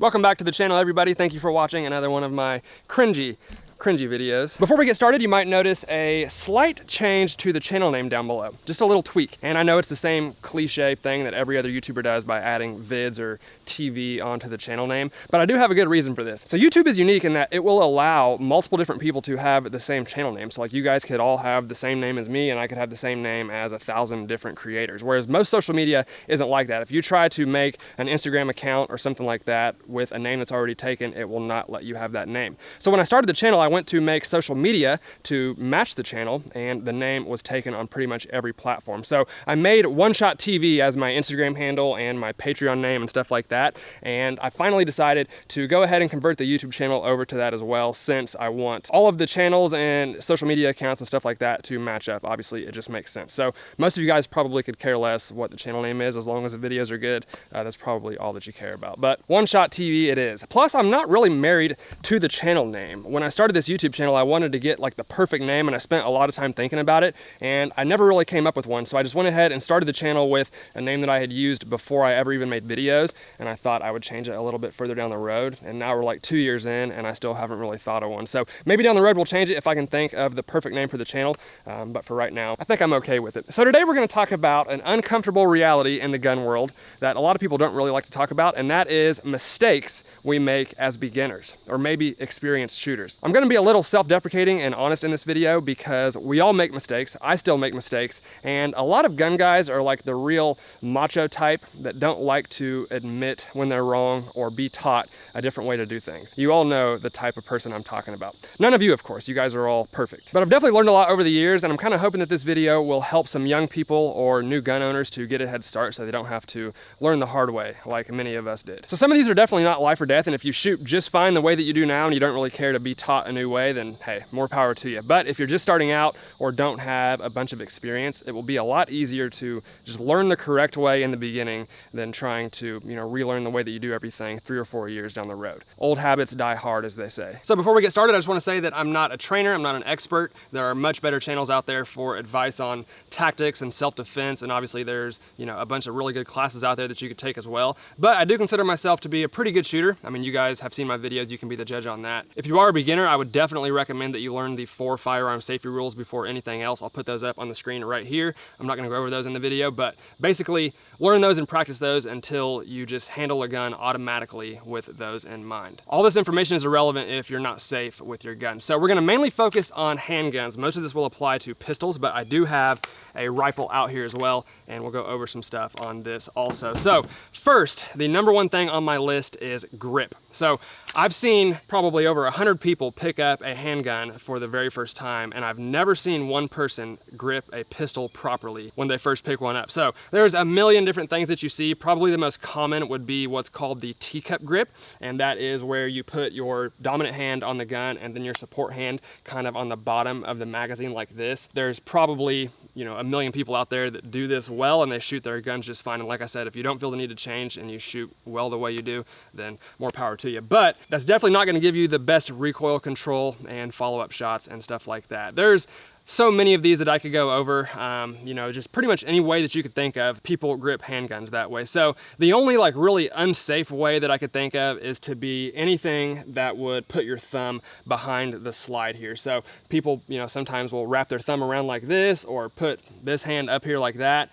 Welcome back to the channel, everybody. Thank you for watching another one of my cringy videos. Before we get started, you might notice a slight change to the channel name down below. Just a little tweak. And I know it's the same cliche thing that every other YouTuber does by adding vids or TV onto the channel name, but I do have a good reason for this. So YouTube is unique in that it will allow multiple different people to have the same channel name. So like you guys could all have the same name as me and I could have the same name as 1,000 different creators. Whereas most social media isn't like that. If you try to make an Instagram account or something like that with a name that's already taken, it will not let you have that name. So when I started the channel, I went to make social media to match the channel, and the name was taken on pretty much every platform. So I made One Shot TV as my Instagram handle and my Patreon name and stuff like that, and I finally decided to go ahead and convert the YouTube channel over to that as well, since I want all of the channels and social media accounts and stuff like that to match up. Obviously, it just makes sense. So most of you guys probably could care less what the channel name is, as long as the videos are good. That's probably all that you care about. But One Shot TV it is. Plus, I'm not really married to the channel name. When I started this YouTube channel, I wanted to get like the perfect name, and I spent a lot of time thinking about it, and I never really came up with one. So I just went ahead and started the channel with a name that I had used before I ever even made videos, and I thought I would change it a little bit further down the road. And now we're like 2 years in and I still haven't really thought of one. So maybe down the road we'll change it if I can think of the perfect name for the channel, but for right now I think I'm okay with it. So today we're going to talk about an uncomfortable reality in the gun world that a lot of people don't really like to talk about, and that is mistakes we make as beginners or maybe experienced shooters. I'm going to be a little self-deprecating and honest in this video because we all make mistakes. I still make mistakes, and a lot of gun guys are like the real macho type that don't like to admit when they're wrong or be taught a different way to do things. You all know the type of person I'm talking about. None of you, of course. You guys are all perfect. But I've definitely learned a lot over the years, and I'm kind of hoping that this video will help some young people or new gun owners to get a head start so they don't have to learn the hard way like many of us did. So some of these are definitely not life or death, and if you shoot just fine the way that you do now and you don't really care to be taught a new way, then hey, more power to you. But if you're just starting out or don't have a bunch of experience, it will be a lot easier to just learn the correct way in the beginning than trying to, relearn the way that you do everything 3 or 4 years down the road. Old habits die hard, as they say. So before we get started, I just want to say that I'm not a trainer, I'm not an expert. There are much better channels out there for advice on tactics and self-defense, and obviously there's, a bunch of really good classes out there that you could take as well. But I do consider myself to be a pretty good shooter. I mean, you guys have seen my videos, you can be the judge on that. If you are a beginner, I would definitely recommend that you learn the 4 firearm safety rules before anything else. I'll put those up on the screen right here. I'm not going to go over those in the video, but basically learn those and practice those until you just handle a gun automatically with those in mind. All this information is irrelevant if you're not safe with your gun. So we're going to mainly focus on handguns. Most of this will apply to pistols, but I do have a rifle out here as well, and we'll go over some stuff on this also. So first, the number one thing on my list is grip. So I've seen probably over 100 people pick up a handgun for the very first time, and I've never seen one person grip a pistol properly when they first pick one up. So there's a million different things that you see. Probably the most common would be what's called the teacup grip, and that is where you put your dominant hand on the gun and then your support hand kind of on the bottom of the magazine like this. There's probably a million people out there that do this well, and they shoot their guns just fine. And like I said, if you don't feel the need to change and you shoot well the way you do, then more power to you. But that's definitely not going to give you the best recoil control and follow-up shots and stuff like that. There's so many of these that I could go over, just pretty much any way that you could think of, people grip handguns that way. So the only really unsafe way that I could think of is to be anything that would put your thumb behind the slide here. So people, sometimes will wrap their thumb around like this or put this hand up here like that.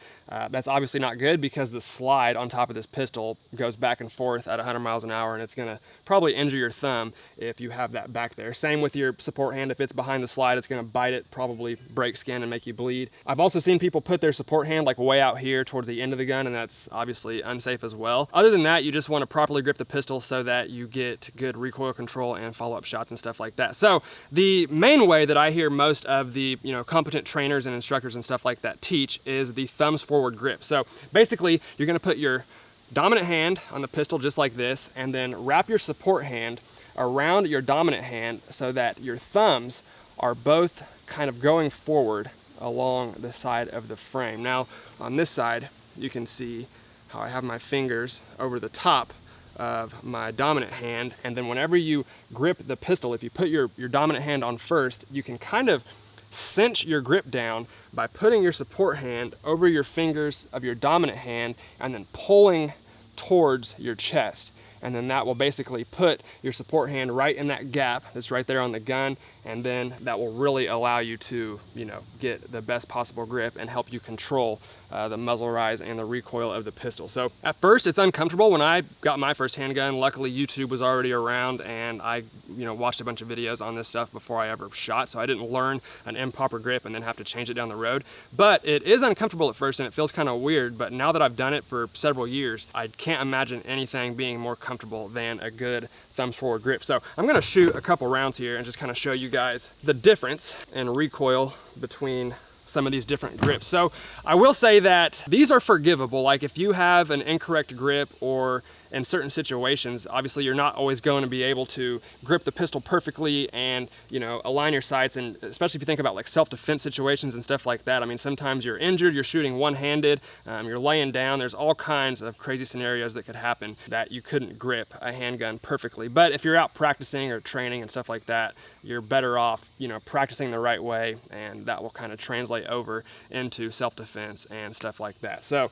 That's obviously not good because the slide on top of this pistol goes back and forth at 100 miles an hour, and it's gonna probably injure your thumb if you have that back there. Same with your support hand. If it's behind the slide, it's gonna bite it, probably break skin and make you bleed. I've also seen people put their support hand way out here towards the end of the gun, and that's obviously unsafe as well. Other than that, you just wanna properly grip the pistol so that you get good recoil control and follow-up shots and stuff like that. So the main way that I hear most of the competent trainers and instructors and stuff like that teach is the thumbs forward grip. So basically, you're going to put your dominant hand on the pistol just like this, and then wrap your support hand around your dominant hand so that your thumbs are both kind of going forward along the side of the frame. Now, on this side, you can see how I have my fingers over the top of my dominant hand, and then whenever you grip the pistol, if you put your dominant hand on first, you can kind of cinch your grip down by putting your support hand over your fingers of your dominant hand and then pulling towards your chest. and then that will basically put your support hand right in that gap that's right there on the gun, and then that will really allow you to, you know, get the best possible grip and help you control the muzzle rise and the recoil of the pistol. So at first it's uncomfortable. When I got my first handgun, luckily YouTube was already around, and I, you know, watched a bunch of videos on this stuff before I ever shot, so I didn't learn an improper grip and then have to change it down the road. But it is uncomfortable at first and it feels kind of weird, but now that I've done it for several years, I can't imagine anything being more comfortable than a good thumbs forward grip. So I'm gonna shoot a couple rounds here and just kind of show you guys the difference in recoil between some of these different grips. So I will say that these are forgivable. Like if you have an incorrect grip, or in certain situations, obviously you're not always going to be able to grip the pistol perfectly and, you know, align your sights, and especially if you think about like self-defense situations and stuff like that. I mean, sometimes you're injured, you're shooting one-handed, you're laying down, there's all kinds of crazy scenarios that could happen that you couldn't grip a handgun perfectly. But if you're out practicing or training and stuff like that, you're better off, you know, practicing the right way, and that will kind of translate over into self-defense and stuff like that. So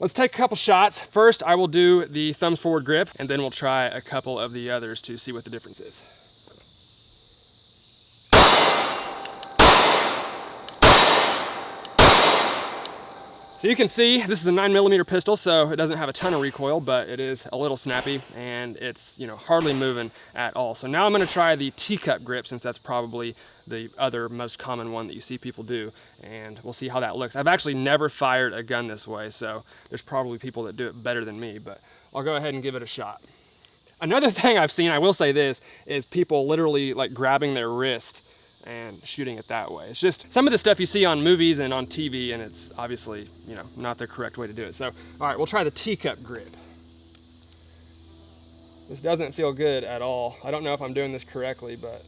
let's take a couple shots. First, I will do the thumbs forward grip, and then we'll try a couple of the others to see what the difference is. So you can see this is a 9mm pistol, so it doesn't have a ton of recoil, but it is a little snappy, and it's, you know, hardly moving at all. So now I'm going to try the teacup grip, since that's probably the other most common one that you see people do, and we'll see how that looks. I've actually never fired a gun this way, so there's probably people that do it better than me, but I'll go ahead and give it a shot. Another thing I've seen, I will say this, is people literally like grabbing their wrist and shooting it that way. It's just some of the stuff you see on movies and on TV, and it's obviously, you know, not the correct way to do it. So, all right, we'll try the teacup grip. This doesn't feel good at all. I don't know if I'm doing this correctly, but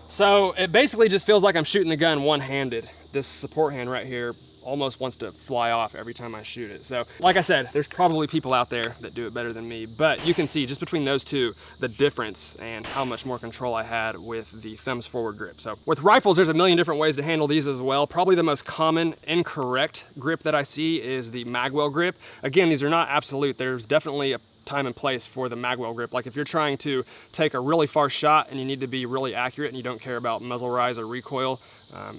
so it basically just feels like I'm shooting the gun one-handed. This support hand right here almost wants to fly off every time I shoot it. So like I said, there's probably people out there that do it better than me, but you can see just between those two the difference and how much more control I had with the thumbs forward grip. So with rifles, there's a million different ways to handle these as well. Probably the most common incorrect grip that I see is the magwell grip. Again, these are not absolute. There's definitely a time and place for the magwell grip. Like if you're trying to take a really far shot and you need to be really accurate and you don't care about muzzle rise or recoil,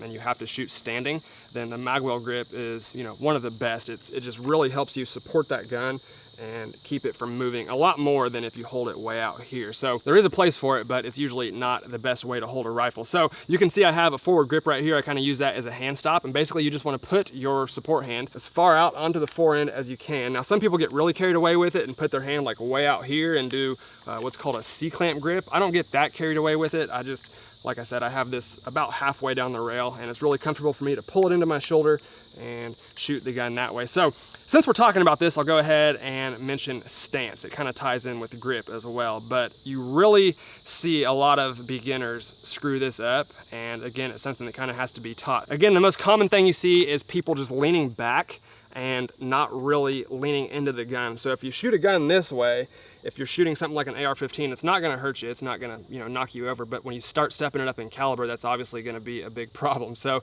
and you have to shoot standing, then the magwell grip is, you know, one of the best. It just really helps you support that gun and keep it from moving a lot more than if you hold it way out here. So there is a place for it, but it's usually not the best way to hold a rifle. So you can see I have a forward grip right here. I kind of use that as a hand stop, and basically you just want to put your support hand as far out onto the forend as you can. Now some people get really carried away with it and put their hand like way out here and do what's called a C-clamp grip. I don't get that carried away with it. I just, like I said, I have this about halfway down the rail, and it's really comfortable for me to pull it into my shoulder and shoot the gun that way. So since we're talking about this, I'll go ahead and mention stance. It kind of ties in with grip as well, but you really see a lot of beginners screw this up, and again, it's something that kind of has to be taught. Again, the most common thing you see is people just leaning back and not really leaning into the gun. So if you shoot a gun this way, if you're shooting something like an AR-15, it's not going to hurt you. It's not going to, you know, knock you over. But when you start stepping it up in caliber, that's obviously going to be a big problem. So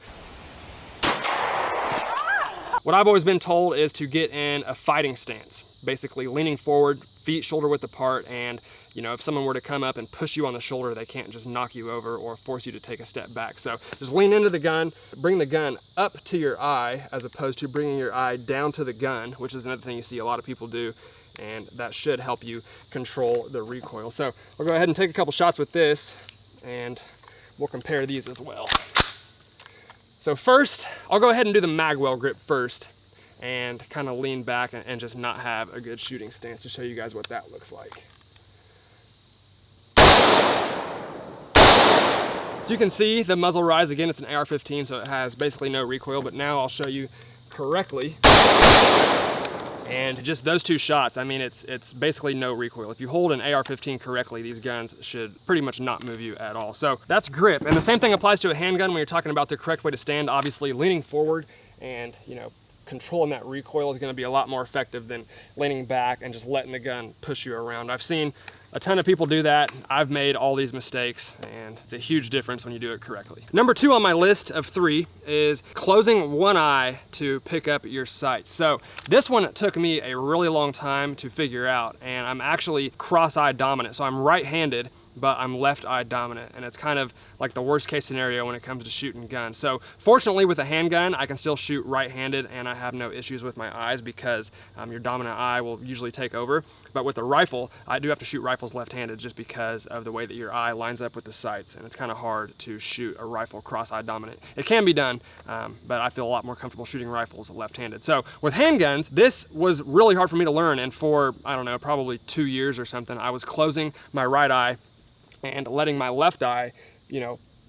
what I've always been told is to get in a fighting stance, basically leaning forward, feet shoulder width apart, and, you know, if someone were to come up and push you on the shoulder, they can't just knock you over or force you to take a step back. So just lean into the gun, bring the gun up to your eye as opposed to bringing your eye down to the gun, which is another thing you see a lot of people do, and that should help you control the recoil. So we'll go ahead and take a couple shots with this, and we'll compare these as well. So first, I'll go ahead and do the magwell grip first and kind of lean back and just not have a good shooting stance to show you guys what that looks like. So you can see the muzzle rise. Again, it's an AR-15, so it has basically no recoil, but now I'll show you correctly. And just those two shots, I mean, it's basically no recoil. If you hold an AR-15 correctly, these guns should pretty much not move you at all. So that's grip. And the same thing applies to a handgun when you're talking about the correct way to stand. Obviously, leaning forward and, you know, controlling that recoil is going to be a lot more effective than leaning back and just letting the gun push you around. I've seen A ton of people do that. I've made all these mistakes, and it's a huge difference when you do it correctly. Number 2 on my list of 3 is closing one eye to pick up your sights. So this one took me a really long time to figure out, and I'm actually cross-eye dominant. So I'm right-handed, but I'm left-eye dominant, and it's kind of like the worst case scenario when it comes to shooting guns. So fortunately with a handgun, I can still shoot right-handed, and I have no issues with my eyes because your dominant eye will usually take over. But with a rifle, I do have to shoot rifles left-handed just because of the way that your eye lines up with the sights, and it's kind of hard to shoot a rifle cross-eye dominant. It can be done, but I feel a lot more comfortable shooting rifles left-handed. So with handguns, this was really hard for me to learn, and for, I don't know, probably 2 years or something, I was closing my right eye and letting my left eye,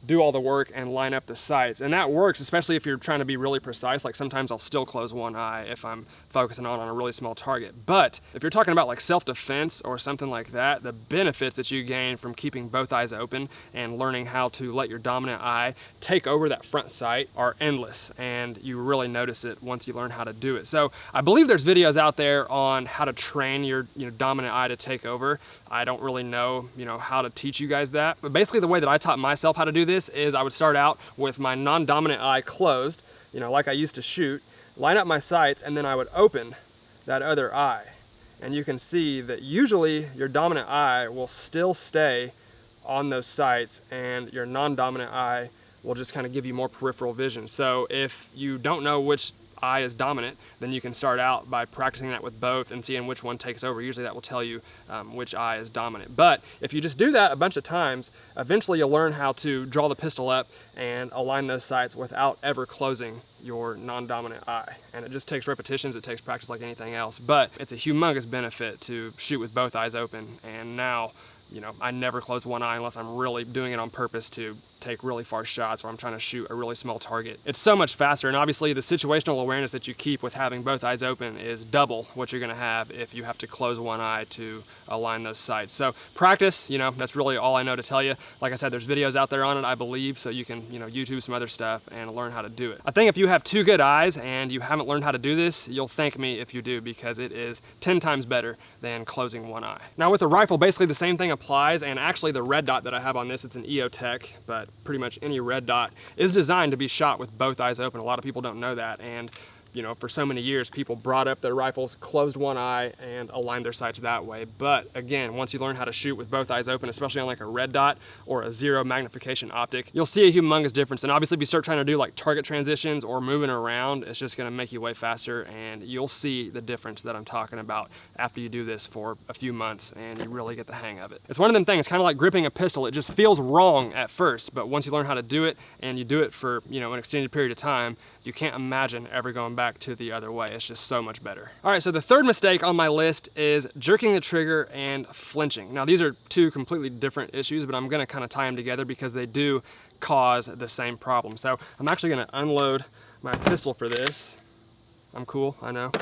do all the work and line up the sights. And that works, especially if you're trying to be really precise. Like sometimes I'll still close one eye if I'm focusing on a really small target. But if you're talking about like self-defense or something like that, the benefits that you gain from keeping both eyes open and learning how to let your dominant eye take over that front sight are endless. And you really notice it once you learn how to do it. So I believe there's videos out there on how to train your dominant eye to take over. I don't really know, how to teach you guys that. But basically the way that I taught myself how to do this is I would start out with my non-dominant eye closed, like I used to shoot, line up my sights, and then I would open that other eye. And you can see that usually your dominant eye will still stay on those sights, and your non-dominant eye will just kind of give you more peripheral vision. So if you don't know which eye is dominant, then you can start out by practicing that with both and seeing which one takes over. Usually that will tell you which eye is dominant. But if you just do that a bunch of times, eventually you'll learn how to draw the pistol up and align those sights without ever closing your non-dominant eye. And it just takes repetitions, it takes practice like anything else. But it's a humongous benefit to shoot with both eyes open. And now, I never close one eye unless I'm really doing it on purpose to take really far shots or I'm trying to shoot a really small target. It's so much faster, and obviously the situational awareness that you keep with having both eyes open is double what you're gonna have if you have to close one eye to align those sights. So practice, that's really all I know to tell you. Like I said, there's videos out there on it, I believe, so you can, YouTube some other stuff and learn how to do it. I think if you have 2 good eyes and you haven't learned how to do this, you'll thank me if you do, because it is 10 times better than closing one eye. Now with a rifle, basically the same thing applies, and actually the red dot that I have on this, it's an EOTech, but pretty much any red dot is designed to be shot with both eyes open. A lot of people don't know that, and for so many years people brought up their rifles, closed one eye, and aligned their sights that way. But again, once you learn how to shoot with both eyes open, especially on like a red dot or a 0 magnification optic, you'll see a humongous difference. And obviously if you start trying to do like target transitions or moving around, it's just gonna make you way faster, and you'll see the difference that I'm talking about after you do this for a few months and you really get the hang of it. It's one of them things, kind of like gripping a pistol. It just feels wrong at first, but once you learn how to do it and you do it for an extended period of time, you can't imagine ever going back to the other way. It's just so much better. All right, so the third mistake on my list is jerking the trigger and flinching. Now these are 2 completely different issues, but I'm gonna kind of tie them together because they do cause the same problem. So I'm actually gonna unload my pistol for this. I'm cool, I know.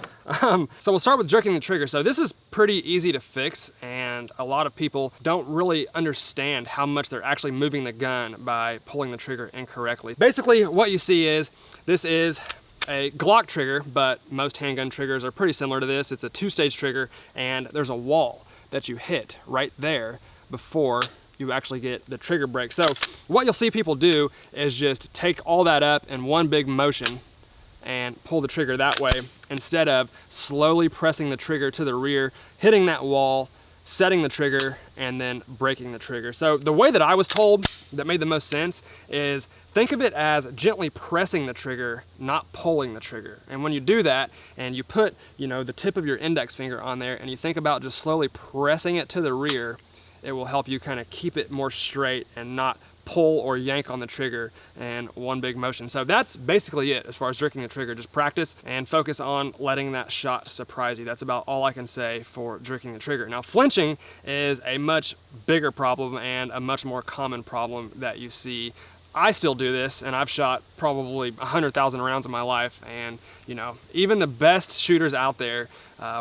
So we'll start with jerking the trigger. So this is pretty easy to fix, and a lot of people don't really understand how much they're actually moving the gun by pulling the trigger incorrectly. Basically, what you see is, this is a Glock trigger, but most handgun triggers are pretty similar to this. It's a 2-stage trigger, and there's a wall that you hit right there before you actually get the trigger break. So what you'll see people do is just take all that up in one big motion and pull the trigger that way, instead of slowly pressing the trigger to the rear, hitting that wall, setting the trigger, and then breaking the trigger. So the way that I was told that made the most sense is, think of it as gently pressing the trigger, not pulling the trigger. And when you do that, and you put the tip of your index finger on there, and you think about just slowly pressing it to the rear, it will help you kind of keep it more straight and not pull or yank on the trigger in one big motion. So that's basically it as far as jerking the trigger. Just practice and focus on letting that shot surprise you. That's about all I can say for jerking the trigger. Now flinching is a much bigger problem and a much more common problem that you see. I still do this, and I've shot probably 100,000 rounds in my life, and you know, even the best shooters out there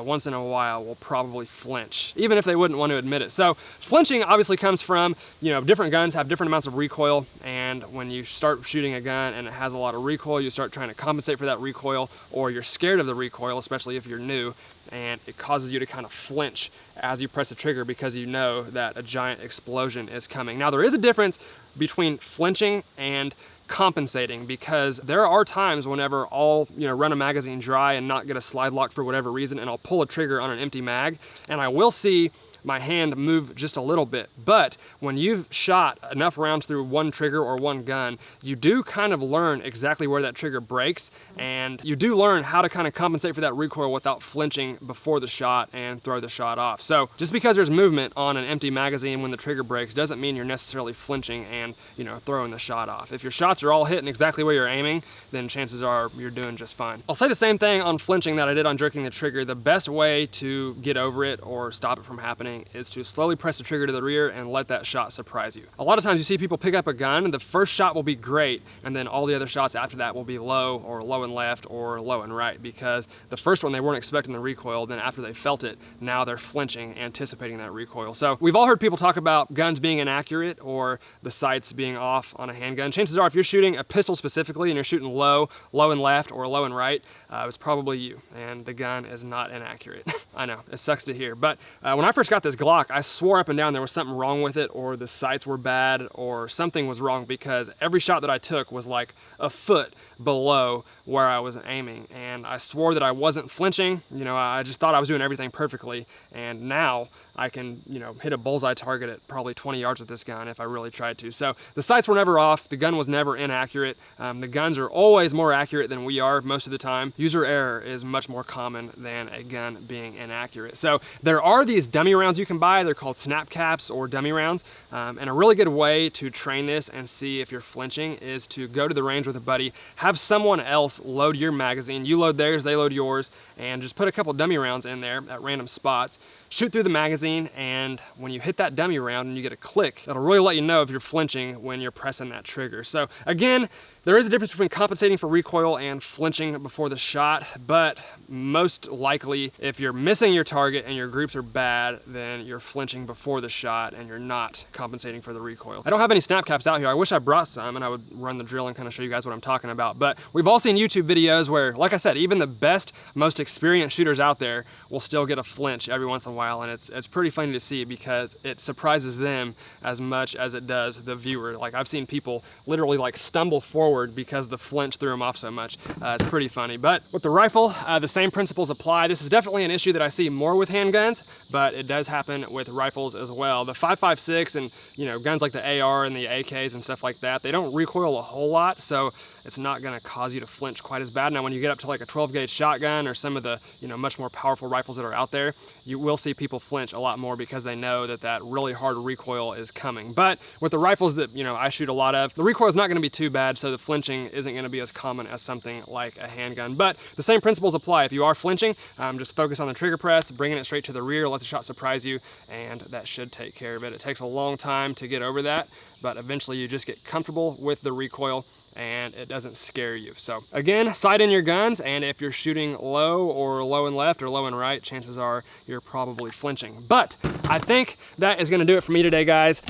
once in a while will probably flinch, even if they wouldn't want to admit it. So flinching obviously comes from, you know, different guns have different amounts of recoil, and when you start shooting a gun and it has a lot of recoil, you start trying to compensate for that recoil, or you're scared of the recoil, especially if you're new, and it causes you to kind of flinch as you press the trigger because you know that a giant explosion is coming. Now, there is a difference between flinching and compensating, because there are times whenever I'll, you know, run a magazine dry and not get a slide lock for whatever reason, and I'll pull a trigger on an empty mag, and I will see my hand move just a little bit. But when you've shot enough rounds through one trigger or one gun, you do kind of learn exactly where that trigger breaks, and you do learn how to kind of compensate for that recoil without flinching before the shot and throw the shot off. So just because there's movement on an empty magazine when the trigger breaks doesn't mean you're necessarily flinching and, you know, throwing the shot off. If your shots are all hitting exactly where you're aiming, then chances are you're doing just fine. I'll say the same thing on flinching that I did on jerking the trigger. The best way to get over it or stop it from happening is to slowly press the trigger to the rear and let that shot surprise you. A lot of times you see people pick up a gun and the first shot will be great, and then all the other shots after that will be low, or low and left, or low and right, because the first one they weren't expecting the recoil, then after they felt it, now they're flinching, anticipating that recoil. So we've all heard people talk about guns being inaccurate or the sights being off on a handgun. Chances are if you're shooting a pistol specifically and you're shooting low, low and left, or low and right, it's probably you, and the gun is not inaccurate. I know, it sucks to hear, but when I first got this Glock, I swore up and down there was something wrong with it, or the sights were bad, or something was wrong, because every shot that I took was like a foot below where I was aiming, and I swore that I wasn't flinching. You know, I just thought I was doing everything perfectly, and now I can, you know, hit a bullseye target at probably 20 yards with this gun if I really tried to. So the sights were never off, the gun was never inaccurate. The guns are always more accurate than we are most of the time. User error is much more common than a gun being inaccurate. So there are these dummy rounds you can buy. They're called snap caps or dummy rounds. And a really good way to train this and see if you're flinching is to go to the range with a buddy, have someone else load your magazine, you load theirs, they load yours, and just put a couple dummy rounds in there at random spots. Shoot through the magazine, and when you hit that dummy round and you get a click, it'll really let you know if you're flinching when you're pressing that trigger. So again, there is a difference between compensating for recoil and flinching before the shot, but most likely if you're missing your target and your groups are bad, then you're flinching before the shot and you're not compensating for the recoil. I don't have any snap caps out here. I wish I brought some and I would run the drill and kind of show you guys what I'm talking about, but we've all seen YouTube videos where, like I said, even the best, most experienced shooters out there will still get a flinch every once in a while, and it's pretty funny to see because it surprises them as much as it does the viewer. Like, I've seen people literally like stumble forward because the flinch threw them off so much. It's pretty funny. But with the rifle, the same principles apply. This is definitely an issue that I see more with handguns, but it does happen with rifles as well. The 5.56 and, you know, guns like the AR and the AKs and stuff like that, they don't recoil a whole lot, so it's not going to cause you to flinch quite as bad. Now, when you get up to like a 12 gauge shotgun or some of the, you know, much more powerful rifles that are out there, you will see people flinch a lot more because they know that that really hard recoil is coming. But with the rifles that, you know, I shoot a lot of, the recoil is not going to be too bad, so the flinching isn't going to be as common as something like a handgun. But the same principles apply. If you are flinching, just focus on the trigger press, bringing it straight to the rear, let the shot surprise you, and that should take care of it. It takes a long time to get over that, but eventually you just get comfortable with the recoil and it doesn't scare you. So again, sight in your guns, and if you're shooting low or low and left or low and right, chances are you're probably flinching. But I think that is gonna do it for me today, guys.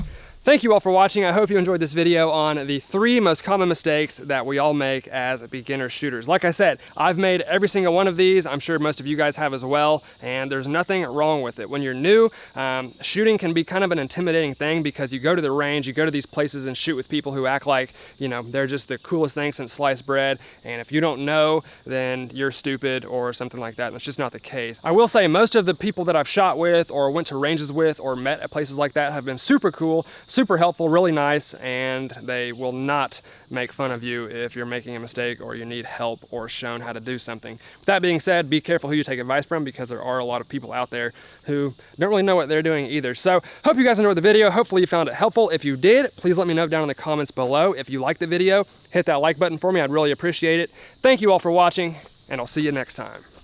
Thank you all for watching. I hope you enjoyed this video on the 3 most common mistakes that we all make as beginner shooters. Like I said, I've made every single one of these. I'm sure most of you guys have as well, and there's nothing wrong with it. When you're new, shooting can be kind of an intimidating thing because you go to the range, you go to these places and shoot with people who act like, you know, they're just the coolest thing since sliced bread, and if you don't know, then you're stupid or something like that, and it's just not the case. I will say most of the people that I've shot with or went to ranges with or met at places like that have been super cool, super helpful, really nice, and they will not make fun of you if you're making a mistake or you need help or shown how to do something. With that being said, be careful who you take advice from because there are a lot of people out there who don't really know what they're doing either. So hope you guys enjoyed the video. Hopefully you found it helpful. If you did, please let me know down in the comments below. If you liked the video, hit that like button for me. I'd really appreciate it. Thank you all for watching, and I'll see you next time.